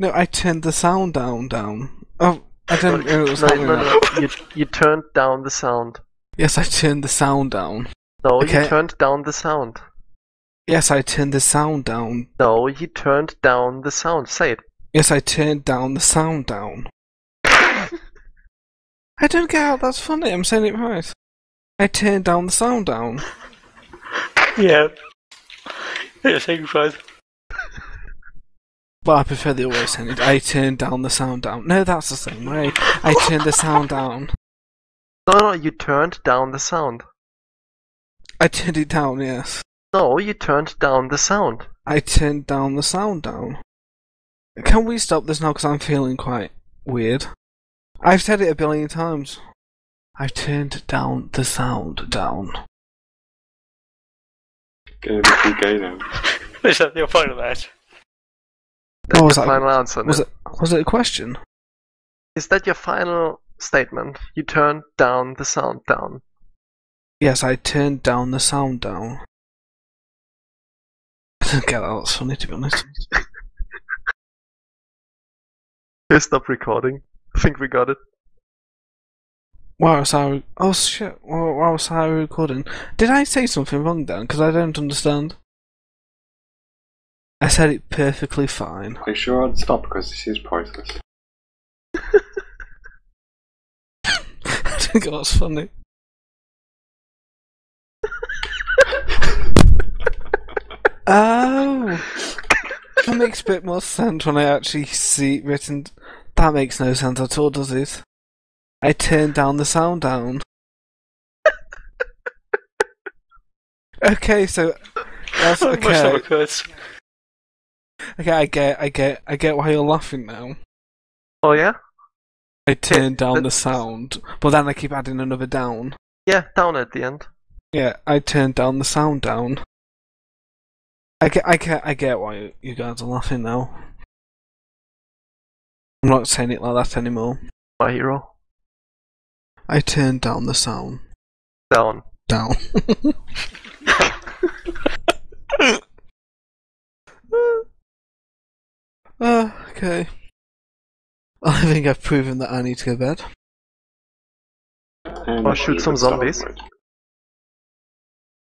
No, I turned the sound down. Oh, I didn't know it was happening. No. You turned down the sound. Yes, I turned the sound down. No, Okay. you turned down the sound. Yes, I turned the sound down. No, you turned down the sound. Say it. Yes, I turned down the sound down. I don't get how that's funny. I'm saying it right. I turned down the sound down. Yeah. You're saying it right. But I prefer the other way saying it. I turned down the sound down. No, that's the same way. I turned the sound down. No, you turned down the sound. I turned it down, yes. No, you turned down the sound. I turned down the sound down. Can we stop this now? Because I'm feeling quite weird. I've said it a billion times. I've turned down the sound down. Gonna be too gay now. Is that your final match? That's What was your that? final answer. Was it a question? Is that your final statement? You turned down the sound down. Yes, I turned down the sound down. I don't get that. That's funny, to be honest. Here, stop recording. I think we got it. Why was I? Oh shit! Why was I recording? Did I say something wrong then? Because I don't understand. I said it perfectly fine. Are you sure I'd stop because this is priceless? I think that's funny. Oh, that makes a bit more sense when I actually see it written. That makes no sense at all, does it? I turned down the sound down. Okay, so that's My okay. stomach hurts. Okay, I get why you're laughing now. Oh yeah? I turned down the that's- sound, but then I keep adding another down. Yeah, down at the end. Yeah, I turned down the sound down. I get why you guys are laughing now. I'm not saying it like that anymore. My hero. I turned down the sound Down. down. Okay. I think I've proven that I need to go to bed. And Or shoot you some could stop zombies. it.